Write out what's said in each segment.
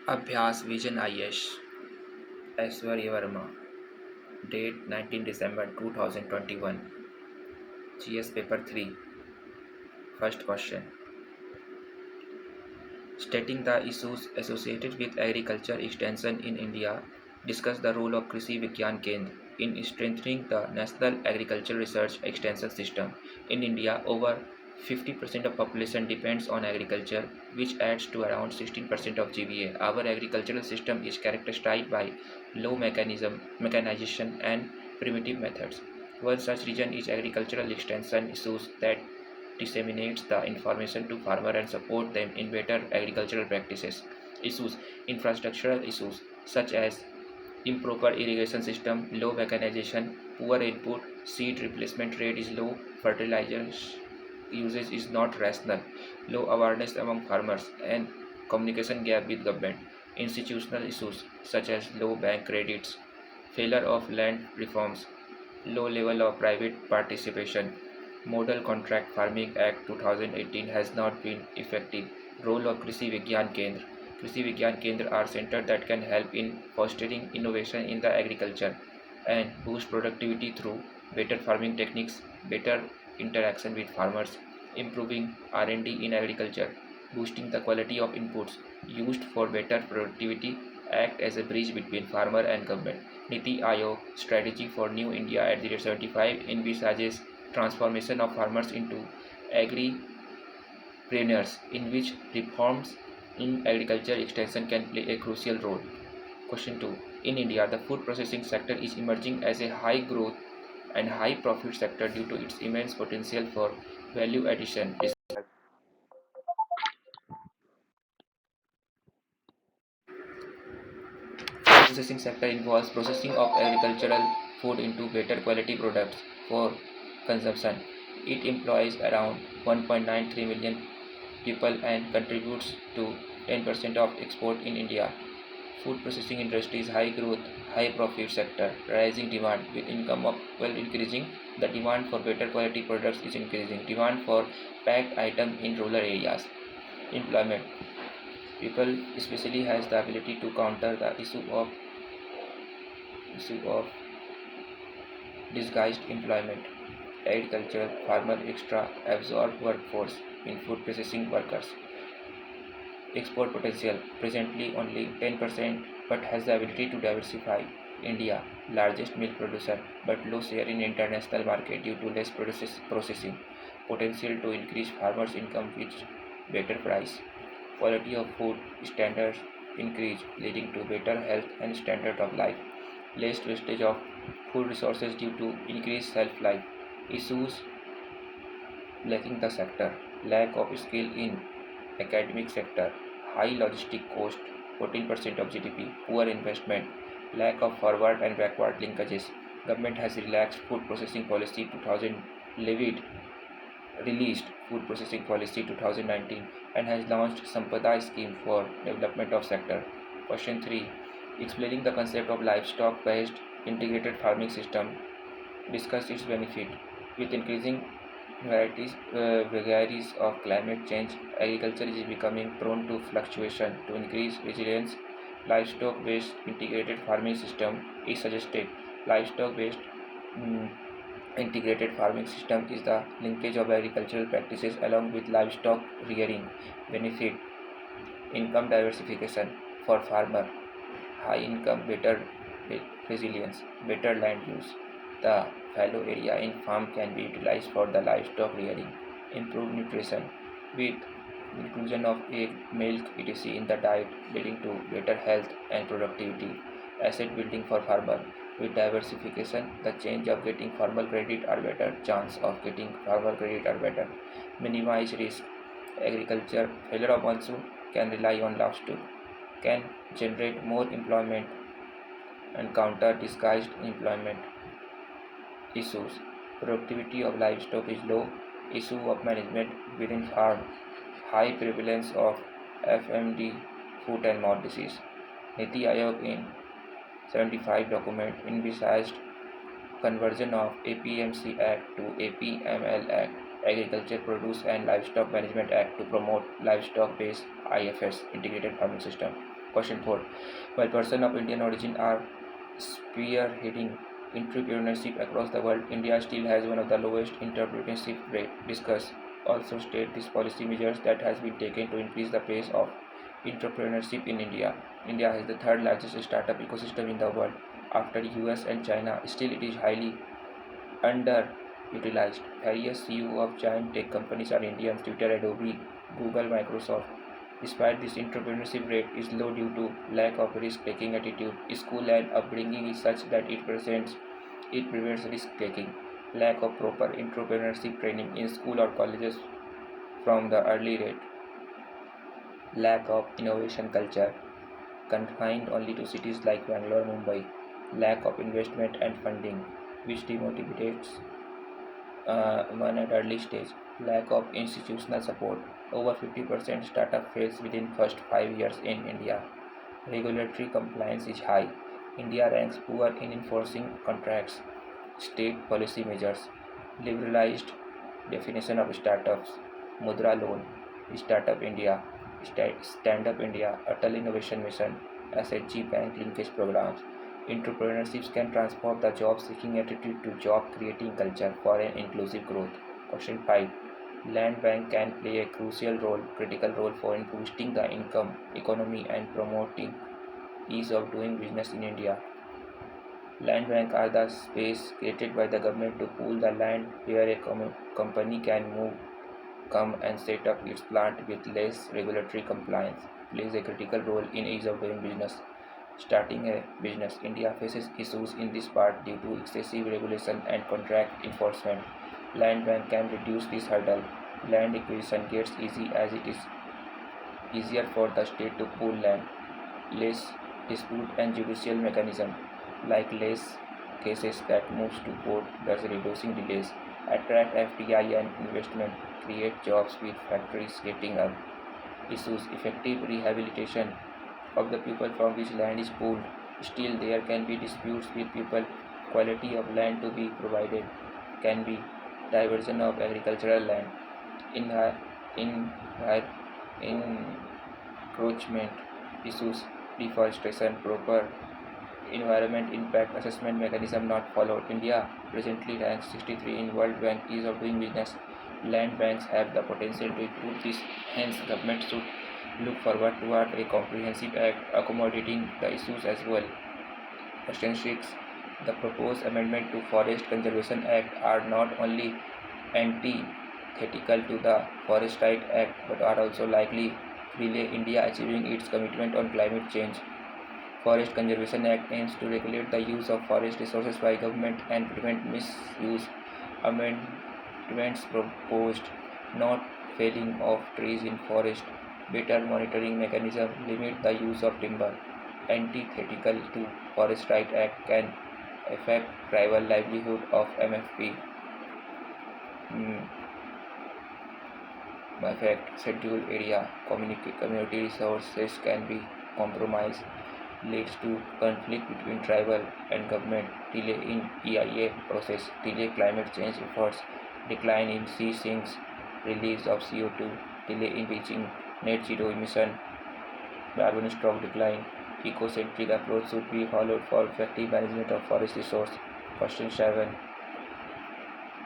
अभ्यास vision IAS aishvarya verma. Date 19 December 2021. GS paper 3. First question. Stating the issues associated with agriculture extension in India, discuss the role of Krishi Vigyan Kendra in strengthening the national agriculture research extension system. In India, over 50% of population depends on agriculture, which adds to around 16% of GVA. Our agricultural system is characterized by low mechanization and primitive methods. One such reason is agricultural extension issues that disseminates the information to farmers and support them in better agricultural practices. Issues: infrastructural issues such as improper irrigation system, low mechanization, poor input, seed replacement rate is low, fertilizer usage is not rational, low awareness among farmers, and communication gap with government. Institutional issues such as low bank credits, failure of land reforms, low level of private participation. Model Contract Farming Act 2018 has not been effective. Role of Krishi Vigyan Kendra. Krishi Vigyan Kendra are centers that can help in fostering innovation in the agriculture and boost productivity through better farming techniques, better interaction with farmers, improving R&D in agriculture, boosting the quality of inputs used for better productivity, act as a bridge between farmer and government. Niti Aayog strategy for New India at the rate 75 envisages transformation of farmers into agripreneurs, in which reforms in agriculture extension can play a crucial role. Question 2. In India, the food processing sector is emerging as a high growth and high profit sector due to its immense potential for value addition. Processing sector involves processing of agricultural food into better quality products for consumption. It employs around 1.93 million people and contributes to 10% of export in India. Food processing industry is high growth, high profit sector, rising demand with income of well increasing. The demand for better quality products is increasing. Demand for packed item in rural areas. Employment. People especially has the ability to counter the issue of disguised employment. Agricultural farmer extra absorbed workforce in food processing workers. Export potential presently only 10% but has the ability to diversify. India, largest milk producer but low share in international market due to less processing. Potential to increase farmers' income with better price. Quality of food standards increase leading to better health and standard of life. Less wastage of food resources due to increased shelf life. Issues lacking the sector, lack of skill in academic sector, high logistic cost, 14% of GDP, poor investment, lack of forward and backward linkages. Government has relaxed food processing policy 2000, levied released food processing policy 2019 and has launched Sampada scheme for development of sector. Question 3. Explaining the concept of livestock based integrated farming system, discuss its benefit. With increasing vagaries of climate change, agriculture is becoming prone to fluctuation. To increase resilience, livestock-based integrated farming system is suggested. Livestock-based mm, integrated farming system is the linkage of agricultural practices along with livestock rearing. Benefit: income diversification for farmer, high income, better resilience, better land use. The fallow area in farm can be utilized for the livestock rearing. Improved nutrition with inclusion of egg, milk, etc. in the diet, leading to better health and productivity. Asset building for farmer. With diversification, the change of getting farmer credit are better. Chance of getting farmer credit are better. Minimize risk. Agriculture failure of monsoon can rely on livestock, can generate more employment and counter disguised employment issues. Productivity of livestock is low. Issue of management within farm. High prevalence of FMD, foot and mouth disease. Niti Aayog in 75 document envisaged conversion of APMC Act to APML Act. Agriculture, Produce and Livestock Management Act to promote livestock-based IFS integrated farming system. Question 4. While persons of Indian origin are spearheading entrepreneurship across the world, India still has one of the lowest entrepreneurship rate. Discuss also state these policy measures that has been taken to increase the pace of entrepreneurship in India. India has the third largest startup ecosystem in the world after US and China. Still, it is highly underutilized. Various CEO of giant tech companies are Indians: Twitter, Adobe, Google, Microsoft. Despite this, entrepreneurship rate is low due to lack of risk-taking attitude. School and upbringing is such that it prevents risk-taking. Lack of proper entrepreneurship training in school or colleges from the early rate. Lack of innovation culture, confined only to cities like Bangalore, Mumbai. Lack of investment and funding, which demotivates one at early stage. Lack of institutional support. Over 50% startup fails within first 5 years in India. Regulatory compliance is high. India ranks poor in enforcing contracts. State policy measures. Liberalized definition of startups. Mudra loan. Startup India. Stand Up India. Atal Innovation Mission. SHG Bank linkage programs. Entrepreneurships can transform the job-seeking attitude to job-creating culture for an inclusive growth. Question 5. Land bank can play a critical role for boosting the income, economy and promoting ease of doing business in India. Land bank are the space created by the government to pool the land where a company can come and set up its plant with less regulatory compliance, plays a critical role in ease of doing business. Starting a business, India faces issues in this part due to excessive regulation and contract enforcement. Land bank can reduce this hurdle. Land acquisition gets easy as it is easier for the state to pool land. Less dispute and judicial mechanism, like less cases that moves to court, thus reducing delays. Attract FDI and investment, create jobs with factories getting up. Issues effective rehabilitation of the people from which land is pooled. Still, there can be disputes with people. Quality of land to be provided can be diversion of agricultural land. In, in, encroachment issues, deforestation, proper environment impact assessment mechanism not followed. India presently ranks 63 in World Bank ease of doing business. Land banks have the potential to improve this, hence government should look forward toward a comprehensive act accommodating the issues as well. Question 6. The proposed amendment to Forest Conservation Act are not only antithetical to the Forest Right Act but are also likely to delay India achieving its commitment on climate change. Forest Conservation Act aims to regulate the use of forest resources by government and prevent misuse. Amendments proposed not felling of trees in forest, better monitoring mechanism, limit the use of timber. Antithetical to Forest Right Act can affect tribal livelihood of MFP. Affect scheduled area. Community resources can be compromised, leads to conflict between tribal and government, delay in EIA process, delay climate change efforts, decline in sea sinks, release of CO2, delay in reaching net zero emission, carbon stock decline. Eco-centric approach should be followed for effective management of forest resource. Question 7.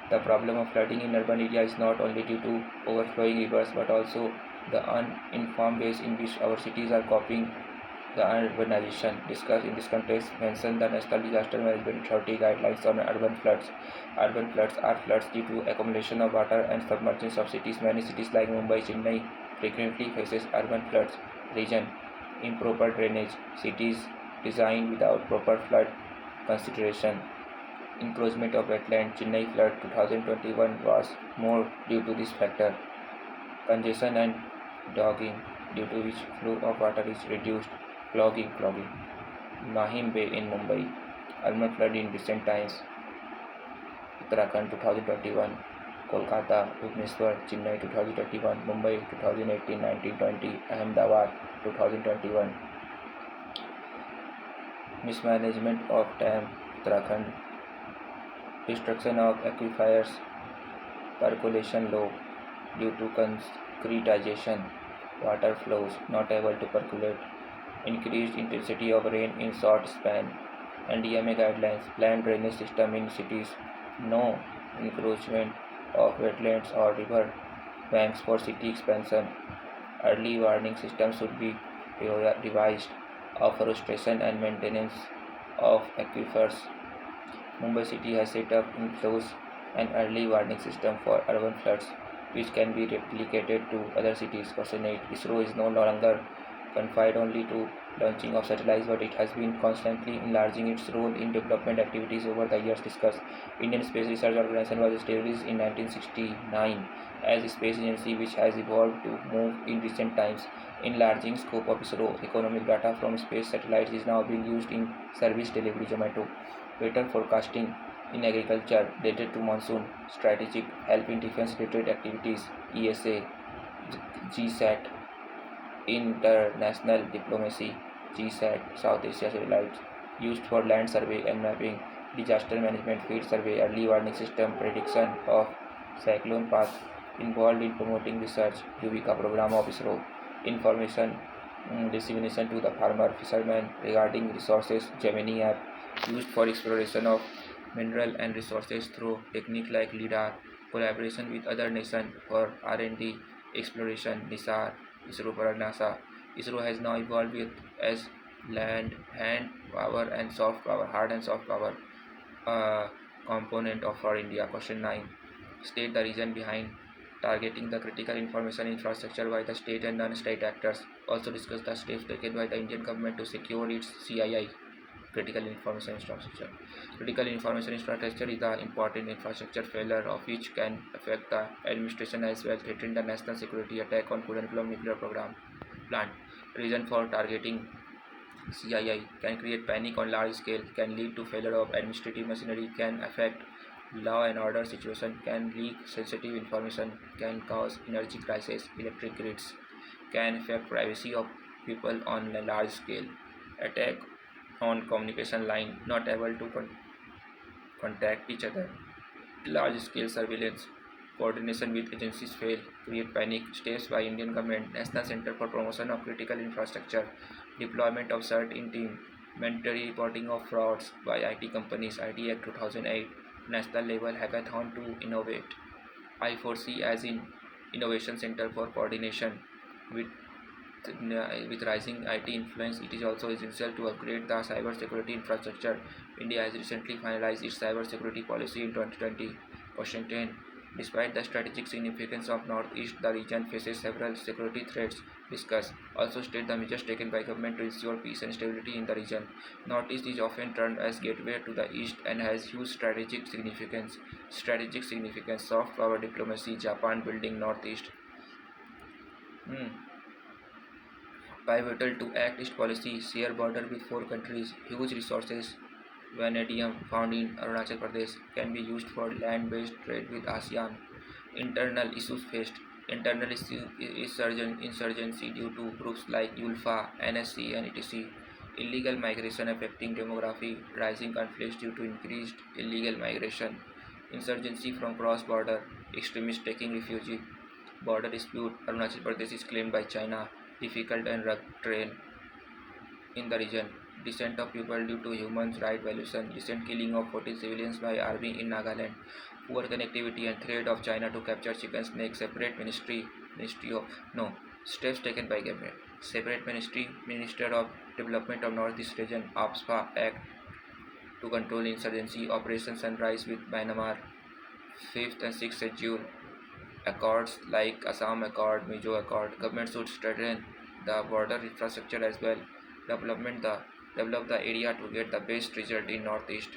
The problem of flooding in urban areas is not only due to overflowing rivers but also the uninformed ways in which our cities are coping the urbanization. Discussed in this context, mention the National Disaster Management Authority guidelines on urban floods. Urban floods are floods due to accumulation of water and submergence of cities. Many cities like Mumbai, Chennai frequently faces urban floods. Reason: improper drainage, cities designed without proper flood consideration. Encroachment of wetland. Chennai flood 2021 was more due to this factor. Congestion and dogging, due to which flow of water is reduced. Clogging. Mahim Bay in Mumbai. Urban flood in recent times. Uttarakhand 2021. Kolkata, Bhubaneswar, Chennai 2021, Mumbai 2018, 1920, Ahmedabad 2021. Mismanagement of dam, Uttarakhand. Destruction of aquifers, percolation low due to concretization, water flows not able to percolate, increased intensity of rain in short span, NDMA guidelines, planned drainage system in cities, no encroachment of wetlands or river banks for city expansion, early warning system should be revised, afforestation and maintenance of aquifers. Mumbai City has set up in close an early warning system for urban floods, which can be replicated to other cities. Question 8. ISRO is no longer confined only to launching of satellites, but it has been constantly enlarging its role in development activities over the years discussed. Indian Space Research Organization was established in 1969 as a space agency which has evolved to move in recent times. Enlarging scope of ISRO, economic data from space satellites is now being used in service delivery. Zomato, better forecasting in agriculture related to monsoon, strategic help in defense related activities, ESA, GSAT, international diplomacy, GSAT, South Asia satellites, used for land survey and mapping, disaster management, field survey, early warning system, prediction of cyclone path, involved in promoting research, Yuvika program of ISRO, information dissemination to the farmer, fishermen regarding resources, Gemini app, used for exploration of mineral and resources through technique like LIDAR, collaboration with other nations for R&D, exploration, NISAR, ISRO for NASA. ISRO has now evolved with as land, hand power and soft power, hard and soft power uh, component of for India. Question 9. State the reason behind targeting the critical information infrastructure by the state and non-state actors. Also discuss the steps taken by the Indian government to secure its CII, critical information infrastructure. Critical information infrastructure is the important infrastructure failure of which can affect the administration as well, threaten the national security, attack on Kudankulam nuclear program plant. Reason for targeting CII can create panic on large scale, can lead to failure of administrative machinery, can affect law and order situation, can leak sensitive information, can cause energy crisis, electric grids, can affect privacy of people on a large scale, attack on communication line, not able to contact each other, large scale surveillance, coordination with agencies fail, create panic, steps by Indian government, National Center for Promotion of Critical Infrastructure, deployment of CERT in team, mandatory reporting of frauds by IT companies, IT Act 2008, national level hackathon to innovate. I foresee as in Innovation Center for Coordination with with rising IT influence, it is also essential to upgrade the cybersecurity infrastructure. India has recently finalized its cybersecurity policy in 2020. Question 10. Despite the strategic significance of Northeast, the region faces several security threats. Discuss. Also state the measures taken by government to ensure peace and stability in the region. Northeast is often termed as gateway to the East and has huge strategic significance. Strategic significance, soft power diplomacy, Japan building Northeast. Hmm. Pivotal to Act East policy, share border with four countries, huge resources, vanadium found in Arunachal Pradesh can be used for land-based trade with ASEAN. Internal issues faced. Internal insurgency due to groups like ULFA, NSC, and etc. Illegal migration affecting demography, rising conflicts due to increased illegal migration. Insurgency from cross-border, extremists taking refuge. Border dispute, Arunachal Pradesh is claimed by China, difficult and rugged terrain in the region. Descent of people due to human rights violation, recent killing of 14 civilians by army in Nagaland, poor connectivity and threat of China to capture chicken snake, separate ministry of no steps taken by government, separate minister of development of northeast region, upsc act to control insurgency, operation sunrise with Myanmar, 5th and 6th schedule, accords like Assam Accord, Mizo Accord, government should strengthen the border infrastructure as well, development the develop the area to get the best result in northeast.